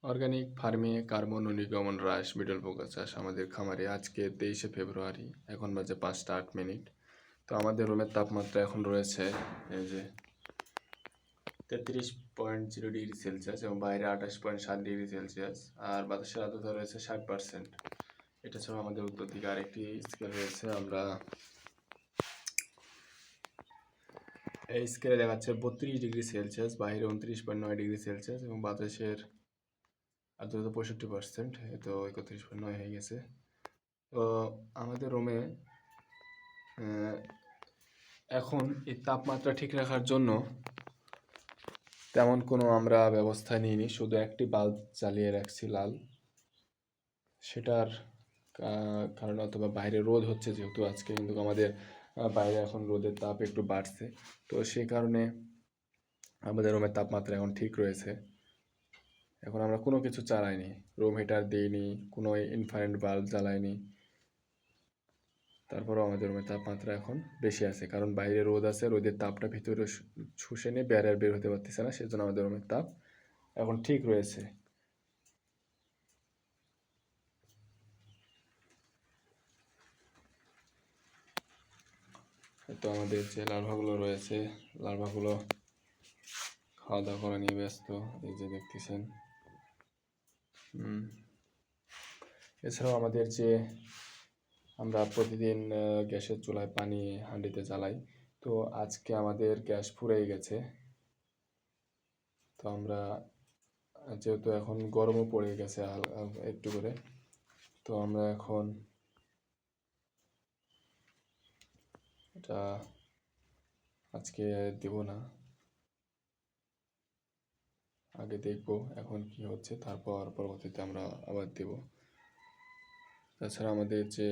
Organic ফার্মিংয়ে carbon ও নির্গমন হ্রাস বিটল পোকা চাষ আমাদের খামারে আজকে 23শে ফেব্রুয়ারি, এখন বাজে 5টা 8 মিনিট। তো আমাদের রুমের তাপমাত্রা এখন রয়েছে এই যে 33.0 ডিগ্রি সেলসিয়াস এবং বাইরে 28.7 ডিগ্রি সেলসিয়াস, আর বাতাসের আর্দ্রতা রয়েছে 60%। এটা ছাড়াও আমাদের উত্তর দিকে আরেকটি স্কেল রয়েছে। আমরা এই স্কেলে দেখাচ্ছে 32 ডিগ্রি সেলসিয়াস, বাইরে 29.9 ডিগ্রি সেলসিয়াস এবং বাতাসের আর্দ্রতা 65%, তো 31.9 হয়ে গেছে। তো আমাদের রুমে এখন এই তাপমাত্রা ঠিক রাখার জন্য তেমন কোনো আমরা ব্যবস্থা নিইনি, শুধু একটি বাল্ব জ্বালিয়ে রাখছি লাল। সেটার কারণে অথবা বাইরে রোদ হচ্ছে যেহেতু আজকে, কিন্তু আমাদের বাইরে এখন রোদের তাপ একটু বাড়ছে, তো সেই কারণে আমাদের রুমের তাপমাত্রা এখন ঠিক রয়েছে। এখন আমরা কোনো কিছু চালাইনি, রুম হিটার দিইনি, কোনো ইনফ্রারেড বাল্ব জ্বালাইনি। তারপরেও আমাদের রুমের তাপমাত্রা এখন বেশি আছে, কারণ বাইরে রোদ আছে, রোদের তাপটা ভিতরে শুষে নিয়ে বাইরে আর বের হতে পারতেছে না, সেজন্য আমাদের রুমের তাপ এখন ঠিক রয়েছে। তো আমাদের যে লার্ভাগুলো রয়েছে, লার্ভাগুলো খাওয়া দাওয়া করা নিয়ে ব্যস্ত, এই যে দেখতেছেন। এছাড়াও আমাদের যে আমরা প্রতিদিন গ্যাসের চুলায় পানি হাঁডিতে জ্বালাই, তো আজকে আমাদের গ্যাস ফুরিয়ে গেছে। তো আমরা যেহেতু এখন গরমও পড়ে গেছে একটু করে, তো আমরা এখন এটা আজকে দেব না, আগে দেখব এখন কি হচ্ছে, তারপর পরবর্তীতে আমরা আবার দেব। তাছাড়া আমাদের যে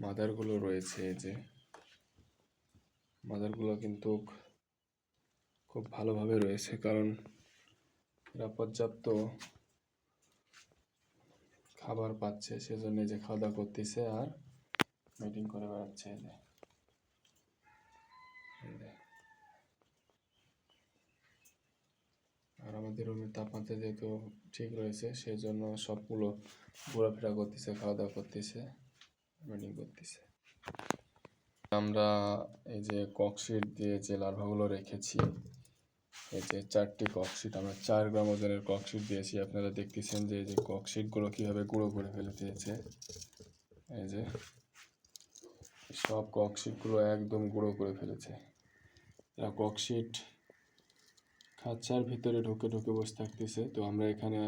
মাদারগুলো রয়েছে, যে মাদারগুলো কিন্তু খুব ভালোভাবে রয়েছে, কারণ এরা পর্যাপ্ত খাবার পাচ্ছে, সেজন্য যে খাওয়া দাওয়া করতেছে আর মিটিং করে বেড়াচ্ছে। আর আমাদের রুমের তাপমাত্রা যেহেতু ঠিক রয়েছে, সেই জন্য সবগুলো ঘোরাফেরা করতেছে, খাওয়া দাওয়া করতেছে, মিটিং করতেছে। আমরা এই যে ককশিট দিয়ে যে লার্ভাগুলো রেখেছি, এই যে 4টি ককশিট, আমরা 4 গ্রাম ওজনের ককশিট দিয়েছি। আপনারা দেখতেছেন যে এই যে ককশিটগুলো কীভাবে গুঁড়ো করে ফেলে দিয়েছে। এই যে সব ককশিটগুলো একদম গুঁড়ো করে ফেলেছে। এরা ককশিট খাঁচার ভিতরে ঢুকে ঢুকে বসে থাকতেছে। তো আমরা এখানে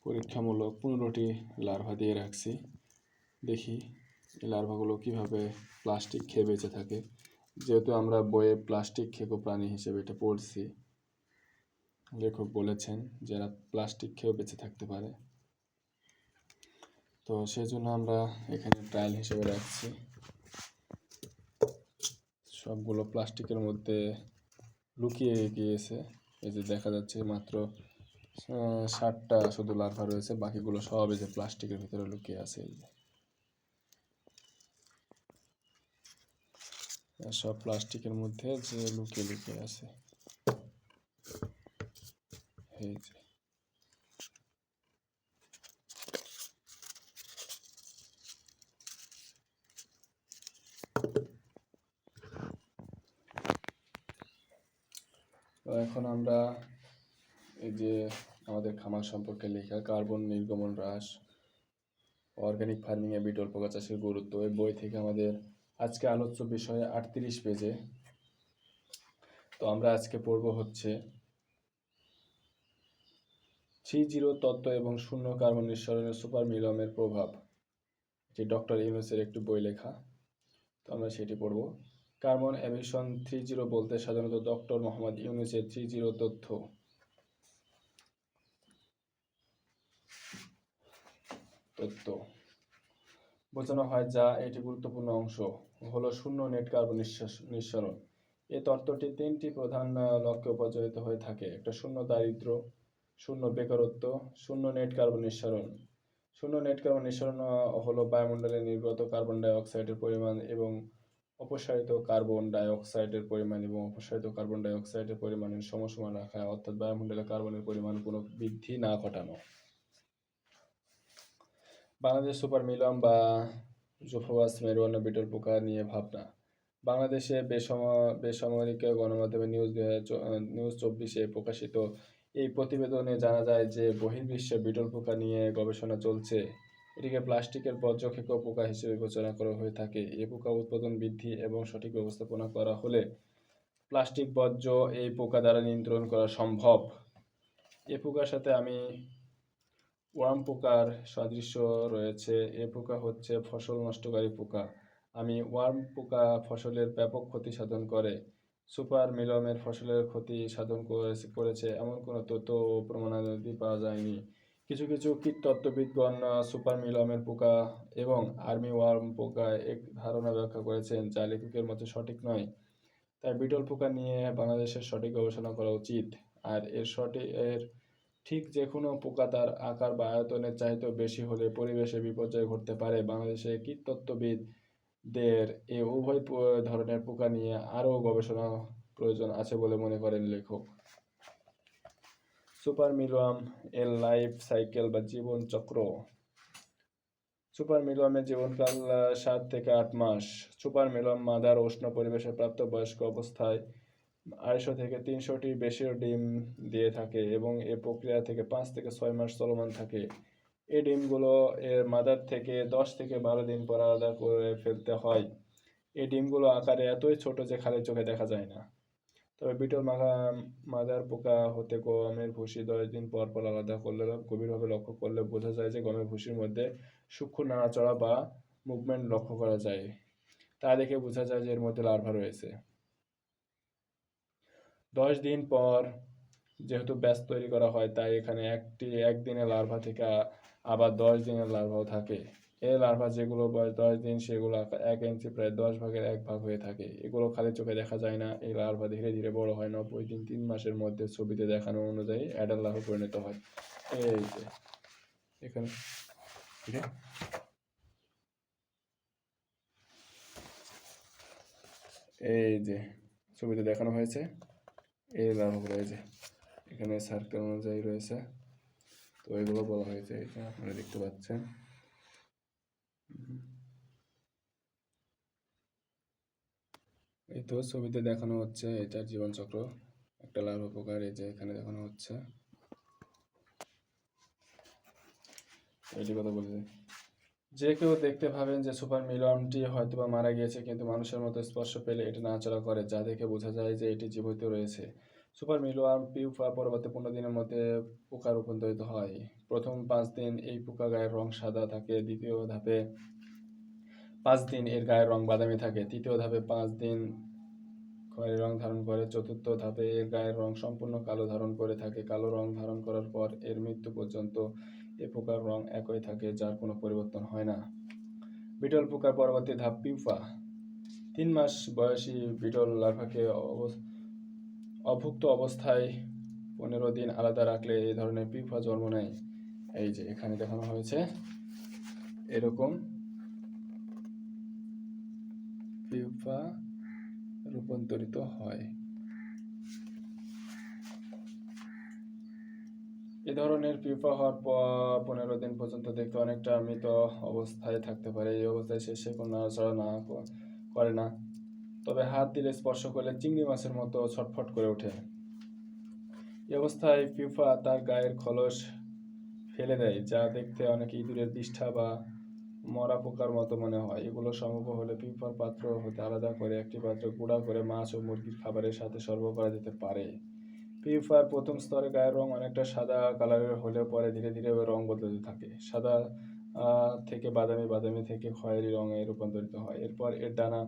পরীক্ষামূলক 15টি লার্ভা দিয়ে রাখছি, দেখি এই লার্ভাগুলো কীভাবে প্লাস্টিক খেয়ে বেঁচে থাকে। যেহেতু আমরা বইয়ে প্লাস্টিক খেকো প্রাণী হিসেবে এটা পড়ছি, লেখক বলেছেন যে এরা প্লাস্টিক খেয়েও বেঁচে থাকতে পারে, তো সেই জন্য আমরা এখানে ট্রায়াল হিসেবে রাখছি। সবগুলো প্লাস্টিকের মধ্যে লুকিয়ে গিয়েছে। এই যে দেখা যাচ্ছে মাত্র 60টা শুধু লার্ভা রয়েছে, বাকিগুলো সব এই যে প্লাস্টিকের ভিতরে লুকিয়ে আছে। সব প্লাস্টিকের মধ্যে যে লুকিয়ে লুকিয়ে আছে। এই যে এখন আমরা এই যে আমাদের খামার সম্পর্কে লেখা কার্বন নির্গমন হ্রাস, অর্গানিক ফার্মিংয়ে বিটল পোকা চাষের গুরুত্ব, এই বই থেকে আমাদের আজকে আলোচ্য বিষয়ে 38 পেজে। তো আমরা আজকে পড়ব হচ্ছে 3.0 তত্ত্ব এবং শূন্য কার্বন নিঃসরণের সুপার মিলমের প্রভাব, এটি ডক্টর ইউনুসের একটি বই লেখা। তো আমরা সেটি পড়ব। কার্বন এমিশন 3.0 বলতে সাধারণত ডক্টর মোহাম্মদ ইউনুসের 3.0 তত্ত্ব বোঝানো হয়, যা এটি গুরুত্বপূর্ণ অংশ হলো শূন্য নেট কার্বন নিঃসরণ। এই তত্ত্বটি 3টি প্রধান লক্ষ্যে উপযোজিত হয়ে থাকে: একটা শূন্য দারিদ্র্য, শূন্য বেকারত্ব, শূন্য নেট কার্বন নিঃসরণ। শূন্য নেট কার্বন নিঃসরণ হলো বায়ুমণ্ডলে নির্গত কার্বন ডাই অক্সাইডের পরিমাণ এবং অপসারিত কার্বন ডাই অক্সাইডের পরিমাণ এবং অপসারিত কার্বন ডাই অক্সাইডের পরিমাণের সমসমান রাখা, অর্থাৎ বায়ুমণ্ডলে কার্বনের পরিমাণ কোনো বৃদ্ধি না ঘটানো। বাংলাদেশ সুপার মিলন বা জোফোবাস মেরুদণ্ড বিটল পোকা নিয়ে ভাবনা। বাংলাদেশে বেসামরিক গণমাধ্যমে নিউজ 24-এ প্রকাশিত এই প্রতিবেদনে জানা যায় যে বহির্বিশ্বে বিটল পোকা নিয়ে গবেষণা চলছে। এটিকে প্লাস্টিকের বর্জ্যক্ষেক পোকা হিসেবে বিবেচনা করা হয়ে থাকে। এ পোকা উৎপাদন বৃদ্ধি এবং সঠিক ব্যবস্থাপনা করা হলে প্লাস্টিক বর্জ্য এই পোকা দ্বারা নিয়ন্ত্রণ করা সম্ভব। এ পোকার সাথে ওয়ার্ম পোকার সাদৃশ্য রয়েছে। এ পোকা হচ্ছে ফসল নষ্টকারী পোকা। ওয়ার্ম পোকা ফসলের ব্যাপক ক্ষতি সাধন করে। সুপার মিলমের ফসলের ক্ষতি সাধন করেছে এমন কোনো তথ্য ও প্রমাণাদি পাওয়া যায়নি। কিছু কিছু কীটতত্ত্ববিদগণ সুপার মিলমের পোকা এবং আর্মি ওয়ার্ম পোকা এক ধারণা ব্যাখ্যা করেছেন যা লেখকের মতে সঠিক নয়। তাই বিটল পোকা নিয়ে বাংলাদেশের সঠিক গবেষণা করা উচিত। আর এর ঠিক যে কোনো পোকা তার আকার বা আয়তনের চাইতেও বেশি হলে পরিবেশে বিপর্যয় ঘটতে পারে। বাংলাদেশে কীটতত্ত্ববিদদের এ উভয় ধরনের পোকা নিয়ে আরও গবেষণা প্রয়োজন আছে বলে মনে করেন লেখক। সুপার মিলওয়ার্ম এর লাইফ সাইকেল বা জীবন চক্র। সুপার মিলওয়ার্মের জীবনকাল 7 থেকে 8 মাস। সুপার মিলওয়ার্ম মাদার উষ্ণ পরিবেশে প্রাপ্তবয়স্ক অবস্থায় 250 থেকে 300টি বেশিও ডিম দিয়ে থাকে এবং এ প্রক্রিয়া থেকে 5 থেকে 6 মাস চলমান থাকে। এই ডিমগুলো এর মাদার থেকে 10 থেকে 12 দিন পর আলাদা করে ফেলতে হয়। এই ডিমগুলো আকারে এতই ছোট যে খালি চোখে দেখা যায় না। তবে বিটল মাদার পোকা হতে গমের ভুসি 10 দিন পর পর আলাদা করলে গভীরভাবে লক্ষ্য করলে বোঝা যায় যে গমের ভুসির মধ্যে সূক্ষ্ম নাড়াচড়া বা মুভমেন্ট লক্ষ্য করা যায়। তা দেখে বোঝা যায় যে এর মধ্যে লার্ভা রয়েছে। 10 দিন পর যেহেতু ব্যাচ তৈরি করা হয় তাই এখানে একদিনের লার্ভা থেকে আবার 10 দিনের লার্ভাও থাকে। এই লার্ভা যেগুলো বয়স 10 দিন সেগুলো 1 ইঞ্চি প্রায় 10 ভাগের 1 ভাগ হয়ে থাকে। এগুলো খালি চোখে দেখা যায় না। এই লার্ভা ধীরে ধীরে বড় হয় 90 দিন 3 মাসের মধ্যে ছবিতে দেখানো অনুযায়ী অ্যাডাল্ট লার্ভা পরিণত হয়। এই যে এখানে এই যে ছবিতে দেখানো হয়েছে এই লার্ভাগুলো এই যে এখানে সার্কেল অনুযায়ী রয়েছে। তো এগুলো বলা হয়েছে এটা আপনারা দেখতে পাচ্ছেন। এই তো ছবিতে দেখানো হচ্ছে এটার জীবনচক্র। একটা লার্ভা পোকার এই যে এখানে দেখানো হচ্ছে। এটি কথা বলেছে যে কেউ দেখতে ভাবেন যে সুপার মিলনটি হয়তোবা মারা গিয়েছে, কিন্তু মানুষের মতো স্পর্শ পেলে এটি নাড়াচাড়া করে, যা দেখে বোঝা যায় যে এটি জীবিত রয়েছে। সুপার মিলওয়ার্ম পিউপা পরবর্তী 15 দিনের মধ্যে পোকা রূপান্তরিত হয়। প্রথম 5 দিন এই পোকা গায়ের রং সাদা থাকে। দ্বিতীয় ধাপে 5 দিন এর গায়ের রং বাদামি থাকে। তৃতীয় ধাপে 5 দিন খয়েরি রং ধারণ করে। চতুর্থ ধাপে এর গায়ের রং সম্পূর্ণ কালো ধারণ করে থাকে। কালো রং ধারণ করার পর এর মৃত্যু পর্যন্ত এ পোকার রং একই থাকে, যার কোনো পরিবর্তন হয় না। বিটল পোকার পরবর্তী ধাপ পিউপা। 3 মাস বয়সী বিটল লার্ভাকে অভুক্ত অবস্থায় 15 দিন আলাদা রাখলে এই ধরনের পিউপা জন্ম নেয়। এই যে এখানে দেখানো হয়েছে এরকম পিউপা রূপান্তরিত হয়। এ ধরনের পিউপা হওয়ার পর 15 দিন পর্যন্ত দেখতে অনেকটা মৃত অবস্থায় থাকতে পারে। এই অবস্থায় শেষে কোনো নাড়াচাড়া করে না, তবে হাত দিলে স্পর্শ করলে চিংড়ি মাছের মতো ছটফট করে ওঠে। এই অবস্থায় পিউপা তার গায়ের খোলস ফেলে দেয়, যা দেখতে অনেক ইঁদুরের বিষ্ঠা বা মরা পোকার মতো মনে হয়। এগুলো সম্ভব হলে পিউপার পাত্র হতে আলাদা করে একটি পাত্রে গুঁড়া করে মাছ ও মুরগির খাবারের সাথে সরবরাহ করা যেতে পারে। পিউপার প্রথম স্তরে গায়ের রং অনেকটা সাদা কালারের হলেও পরে ধীরে ধীরে রং বদলাতে থাকে। সাদা থেকে বাদামি, বাদামি থেকে খয়েরি রঙে রূপান্তরিত হয়। এরপর এর ডানা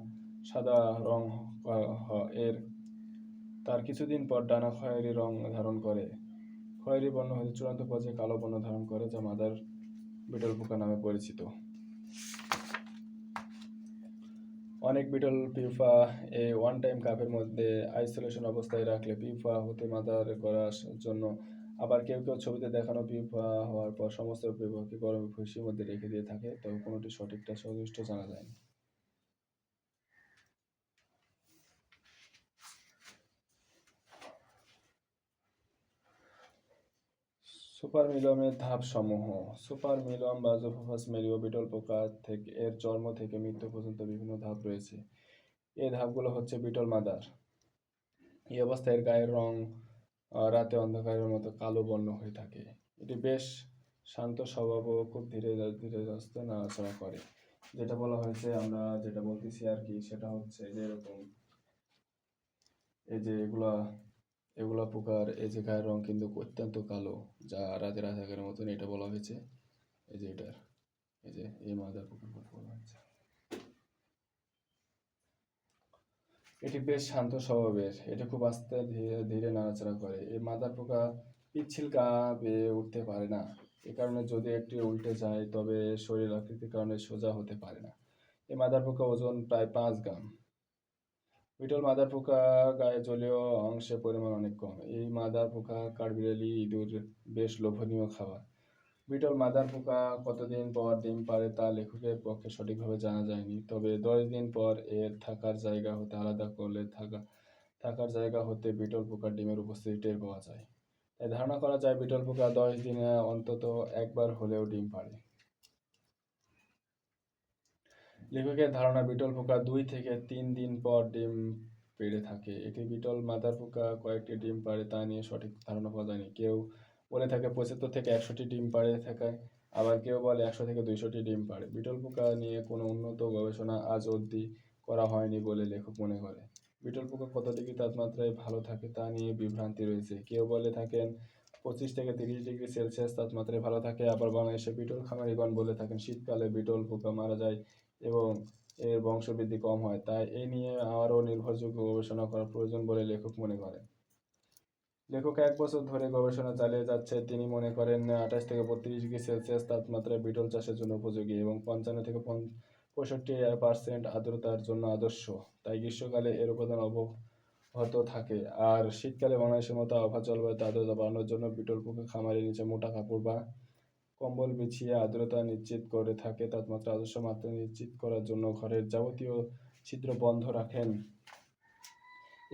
সাদা রং তার কিছুদিন পর ডানা খয়েরি রং ধারণ করে। খয়েরি বর্ণ হতে চূড়ান্ত পর্যায়ে কালো বর্ণ ধারণ করে, যা মাদার বিটল পোকা নামে পরিচিত। অনেক বিটল পিউপা এই ওয়ান টাইম কাপের মধ্যে আইসোলেশন অবস্থায় রাখলে পিউপা হতে মাদার করার জন্য। আবার কেউ কেউ ছবিতে দেখানো পিউপা হওয়ার পর সমস্ত পিউপাকে গরমে ভুসির মধ্যে রেখে দিয়ে থাকে, তবে কোনোটি সঠিকটা সুনির্দিষ্ট জানা যায়নি। সুপার মিলনের ধাপসমূহ। সুপার মিলন বা জোফোফাস মেরিও বিটল পোকা থেকে এর জন্ম থেকে মৃত্যু পর্যন্ত বিভিন্ন ধাপ রয়েছে। এই ধাপগুলো হচ্ছে বিটল মাদার। এই অবস্থায় এর গায়ের রং রাতে অন্ধকারের মতো কালো বর্ণ হয়ে থাকে। এটি বেশ শান্ত স্বভাব ও খুব ধীরে ধীরে আস্তে নাড়াচাড়া করে। যেটা বলা হয়েছে, আমরা যেটা বলতেছি আর কি, সেটা হচ্ছে যে এরকম, এই যে এগুলা এগুলা পোকার এই যে গায়ের রং কিন্তু অত্যন্ত কালো, যা রাতের আধারের মতন, এটা বলা হয়েছে। এই যে এটার এই যে এই মাদার পোকার কথা বলা হয়েছে। এটি বেশ শান্ত স্বভাবের। এটি খুব আস্তে ধীরে ধীরে নাড়াচাড়া করে। এই মাদার পোকা পিচ্ছিল গা বেয়ে উঠতে পারে না। এ কারণে যদি একটি উল্টে যায় তবে শরীর আকৃতির কারণে সোজা হতে পারে না। এই মাদার পোকা ওজন প্রায় 5 গ্রাম। বিটল মাদার পোকা গায়ে জলীয় অংশের পরিমাণ অনেক কম। এই মাদার পোকা কাঠবিড়ালি, ইঁদুর বেশ লোভনীয় খাবার। বিটল মাদার পোকা কতদিন পর ডিম পাড়ে তা লেখকের পক্ষে সঠিকভাবে জানা যায়নি, তবে 10 দিন পর এর থাকার জায়গা হতে আলাদা করলে থাকার জায়গা হতে বিটল পোকার ডিমের উপস্থিতি টের পাওয়া যায়। তাই ধারণা করা যায় বিটল পোকা 10 দিনে অন্তত একবার হলেও ডিম পাড়ে। লেখকের ধারণা বিটল পোকা 2 থেকে 3 দিন পর ডিম পেড়ে থাকে। এটি বিটল মাদার পোকা কয়েকটি ডিম পাড়ে তা নিয়ে সঠিক ধারণা পাওয়া যায়নি। কেউ বলে থাকে 75 থেকে 100টি ডিম পাড়ে থাকায়, আবার কেউ বলে 100 থেকে 200টি ডিম পাড়ে। বিটল পোকা নিয়ে কোনো উন্নত গবেষণা আজ অবধি করা হয়নি বলে লেখক মনে করে। বিটল পোকা কত ডিগ্রি তাপমাত্রায় ভালো থাকে তা নিয়ে বিভ্রান্তি রয়েছে। কেউ বলে থাকেন 25 থেকে 30 ডিগ্রি সেলসিয়াস তাপমাত্রায় ভালো থাকে, আবার বাংলাদেশে বিটল খামারিগণ বলে থাকেন শীতকালে বিটল পোকা মারা যায় এবং এর বংশবৃদ্ধি কম হয়। তাই এ নিয়ে আরও নির্ভরযোগ্য গবেষণা করা প্রয়োজন বলে লেখক মনে করেন। লেখক 1 বছর ধরে গবেষণা চালিয়ে যাচ্ছে। তিনি মনে করেন 28 থেকে 32 ডিগ্রি সেলসিয়াস তাপমাত্রায় বিটল চাষের জন্য উপযোগী এবং 55 থেকে 65% আর্দ্রতার জন্য আদর্শ। তাই গ্রীষ্মকালে এর উপাদান অব্যাহত থাকে। আর শীতকালে বাংলাদেশের মতো আবহাওয়া জলবায়ুতে আর্দ্রতা বাড়ানোর জন্য বিটল পোকা খামারের নিচে মোটা কাপড় বা কম্বল বিছিয়ে আর্দ্রতা নিশ্চিত করে থাকে। তাপমাত্রা আদর্শ মাত্রা নিশ্চিত করার জন্য ঘরের যাবতীয় ছিদ্র বন্ধ রাখেন।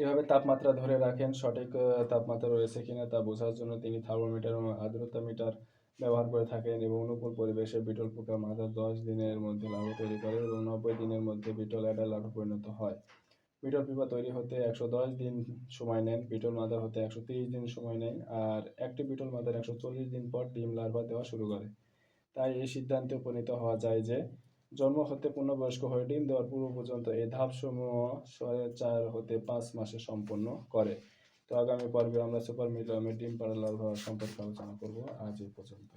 এভাবে তাপমাত্রা ধরে রাখেন। সঠিক তাপমাত্রা রয়েছে কিনা তা বোঝার জন্য তিনি থার্মোমিটার এবং আর্দ্রতা মিটার ব্যবহার করে থাকেন এবং অনুকূল পরিবেশে বিটল পোকা মাদার 10 দিনের মধ্যে লার্ভা তৈরি করে এবং 90 দিনের মধ্যে বিটল অ্যাডাল্ট লার্ভা পরিণত হয়। বিটল পিপা তৈরি হতে 110 দিন সময় নেন, বিটল মাদার হতে 130 দিন সময় নেয়, আর একটি বিটল মাদার 140 দিন পর ডিম লার্ভা দেওয়া শুরু করে। তাই এই সিদ্ধান্তে উপনীত হওয়া যায় যে জন্ম হতে পূর্ণবয়স্ক হয়ে ডিম দেওয়ার পূর্ব পর্যন্ত এই ধাপসমূহ 4 হতে 5 মাসে সম্পন্ন করে। তো আগামী পর্বে আমরা সুপার মিলিয়নের ডিম পাড়া লার্ভা সম্পর্কে আলোচনা করব। আজ এই পর্যন্ত।